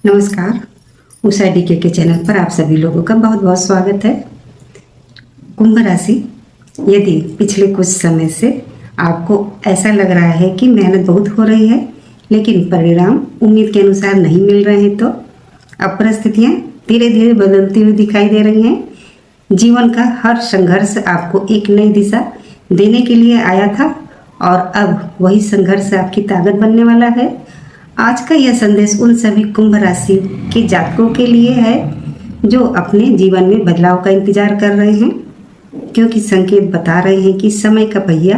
नमस्कार। उषा डीके के चैनल पर आप सभी लोगों का बहुत बहुत स्वागत है। कुंभ राशि, यदि पिछले कुछ समय से आपको ऐसा लग रहा है कि मेहनत बहुत हो रही है लेकिन परिणाम उम्मीद के अनुसार नहीं मिल रहे हैं, तो अब परिस्थितियाँ धीरे धीरे बदलती हुई दिखाई दे रही हैं। जीवन का हर संघर्ष आपको एक नई दिशा देने के लिए आया था और अब वही संघर्ष आपकी ताकत बनने वाला है। आज का यह संदेश उन सभी कुंभ राशि के जातकों के लिए है जो अपने जीवन में बदलाव का इंतजार कर रहे हैं, क्योंकि संकेत बता रहे हैं कि समय का पहिया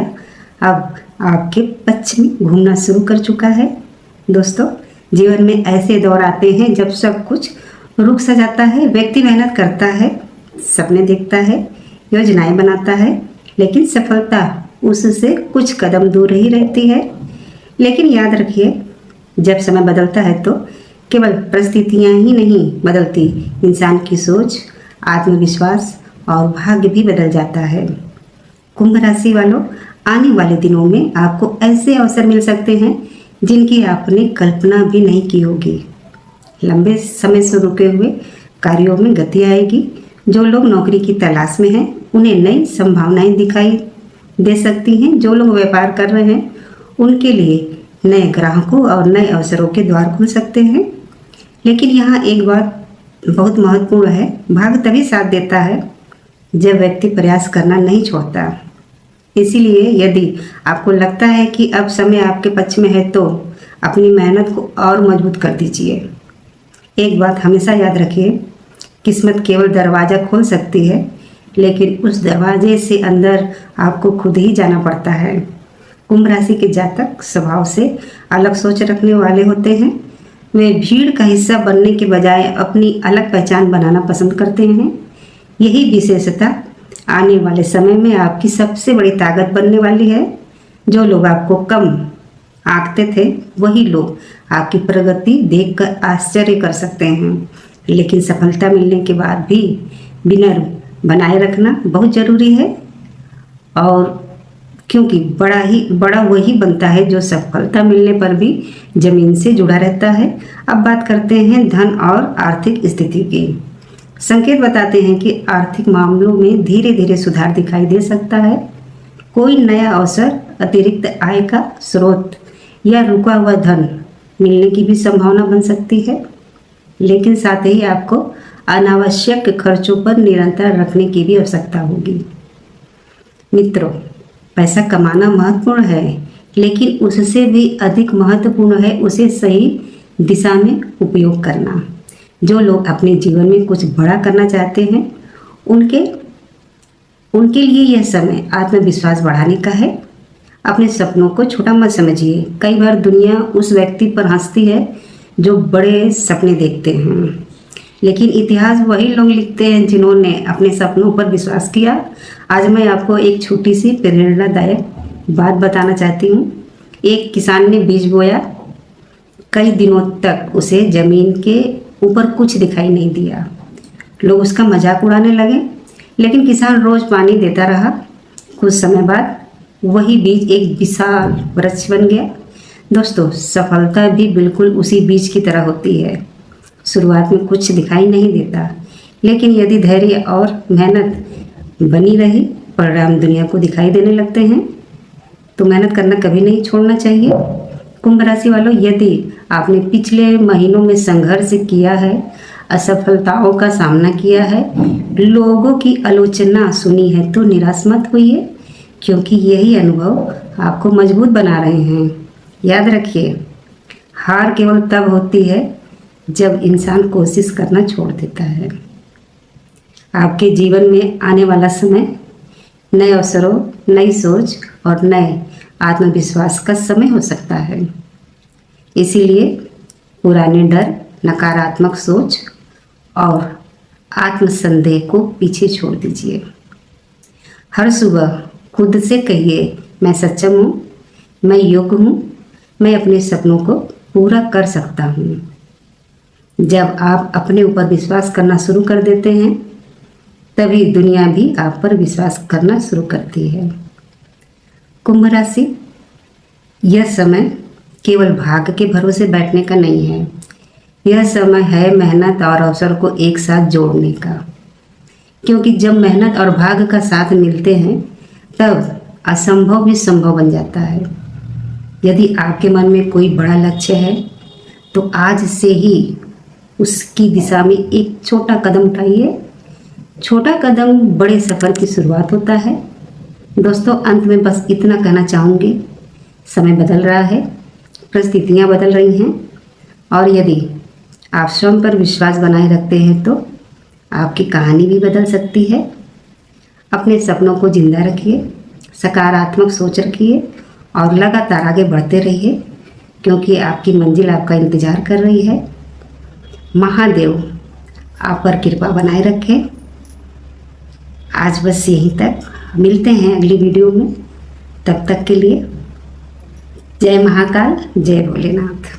अब आपके पक्ष में घूमना शुरू कर चुका है। दोस्तों, जीवन में ऐसे दौर आते हैं जब सब कुछ रुक सा जाता है। व्यक्ति मेहनत करता है, सपने देखता है, योजनाएं बनाता है, लेकिन सफलता उससे कुछ कदम दूर ही रहती है। लेकिन याद रखिए, जब समय बदलता है तो केवल परिस्थितियाँ ही नहीं बदलती, इंसान की सोच, आत्मविश्वास और भाग्य भी बदल जाता है। कुंभ राशि वालों, आने वाले दिनों में आपको ऐसे अवसर मिल सकते हैं जिनकी आपने कल्पना भी नहीं की होगी। लंबे समय से रुके हुए कार्यों में गति आएगी। जो लोग नौकरी की तलाश में हैं उन्हें नई संभावनाएं दिखाई दे सकती हैं। जो लोग व्यापार कर रहे हैं उनके लिए नए ग्राहकों और नए अवसरों के द्वार खुल सकते हैं। लेकिन यहाँ एक बात बहुत महत्वपूर्ण है, भाग्य तभी साथ देता है जब व्यक्ति प्रयास करना नहीं छोड़ता। इसीलिए यदि आपको लगता है कि अब समय आपके पक्ष में है तो अपनी मेहनत को और मजबूत कर दीजिए। एक बात हमेशा याद रखिए, किस्मत केवल दरवाज़ा खोल सकती है, लेकिन उस दरवाजे से अंदर आपको खुद ही जाना पड़ता है। कुंभ राशि के जातक स्वभाव से अलग सोच रखने वाले होते हैं। वे भीड़ का हिस्सा बनने के बजाय अपनी अलग पहचान बनाना पसंद करते हैं। यही विशेषता आने वाले समय में आपकी सबसे बड़ी ताकत बनने वाली है। जो लोग आपको कम आंकते थे वही लोग आपकी प्रगति देखकर आश्चर्य कर सकते हैं। लेकिन सफलता मिलने के बाद भी विनम्र बनाए रखना बहुत ज़रूरी है, और क्योंकि बड़ा वही बनता है जो सफलता मिलने पर भी जमीन से जुड़ा रहता है। अब बात करते हैं धन और आर्थिक स्थिति की। संकेत बताते हैं कि आर्थिक मामलों में धीरे धीरे सुधार दिखाई दे सकता है। कोई नया अवसर, अतिरिक्त आय का स्रोत या रुका हुआ धन मिलने की भी संभावना बन सकती है। लेकिन साथ ही आपको अनावश्यक खर्चों पर नियंत्रण रखने की भी आवश्यकता होगी। मित्रों, पैसा कमाना महत्वपूर्ण है, लेकिन उससे भी अधिक महत्वपूर्ण है उसे सही दिशा में उपयोग करना। जो लोग अपने जीवन में कुछ बड़ा करना चाहते हैं उनके लिए यह समय आत्मविश्वास बढ़ाने का है। अपने सपनों को छोटा मत समझिए। कई बार दुनिया उस व्यक्ति पर हंसती है जो बड़े सपने देखते हैं, लेकिन इतिहास वही लोग लिखते हैं जिन्होंने अपने सपनों पर विश्वास किया। आज मैं आपको एक छोटी सी प्रेरणादायक बात बताना चाहती हूँ। एक किसान ने बीज बोया, कई दिनों तक उसे जमीन के ऊपर कुछ दिखाई नहीं दिया। लोग उसका मजाक उड़ाने लगे, लेकिन किसान रोज पानी देता रहा। कुछ समय बाद वही बीज एक विशाल वृक्ष बन गया। दोस्तों, सफलता भी बिल्कुल उसी बीज की तरह होती है। शुरुआत में कुछ दिखाई नहीं देता, लेकिन यदि धैर्य और मेहनत बनी रही, परिणाम दुनिया को दिखाई देने लगते हैं। तो मेहनत करना कभी नहीं छोड़ना चाहिए। कुंभ राशि वालों, यदि आपने पिछले महीनों में संघर्ष किया है, असफलताओं का सामना किया है, लोगों की आलोचना सुनी है, तो निराश मत होइए, क्योंकि यही अनुभव आपको मजबूत बना रहे हैं। याद रखिए, हार केवल तब होती है जब इंसान कोशिश करना छोड़ देता है। आपके जीवन में आने वाला समय नए अवसरों, नई सोच और नए आत्मविश्वास का समय हो सकता है। इसीलिए पुराने डर, नकारात्मक सोच और आत्मसंदेह को पीछे छोड़ दीजिए। हर सुबह खुद से कहिए, मैं सक्षम हूँ, मैं योग्य हूँ, मैं अपने सपनों को पूरा कर सकता हूँ। जब आप अपने ऊपर विश्वास करना शुरू कर देते हैं, तभी दुनिया भी आप पर विश्वास करना शुरू करती है। कुंभ राशि, यह समय केवल भाग्य के भरोसे बैठने का नहीं है। यह समय है मेहनत और अवसर को एक साथ जोड़ने का, क्योंकि जब मेहनत और भाग्य का साथ मिलते हैं तब असंभव भी संभव बन जाता है। यदि आपके मन में कोई बड़ा लक्ष्य है तो आज से ही उसकी दिशा में एक छोटा कदम उठाइए। छोटा कदम बड़े सफ़र की शुरुआत होता है। दोस्तों, अंत में बस इतना कहना चाहूँगी, समय बदल रहा है, परिस्थितियाँ बदल रही हैं, और यदि आप स्वयं पर विश्वास बनाए रखते हैं तो आपकी कहानी भी बदल सकती है। अपने सपनों को जिंदा रखिए, सकारात्मक सोच रखिए और लगातार आगे बढ़ते रहिए, क्योंकि आपकी मंजिल आपका इंतज़ार कर रही है। महादेव आप पर कृपा बनाए रखें। आज बस यहीं तक, मिलते हैं अगली वीडियो में। तब तक के लिए जय महाकाल, जय भोलेनाथ।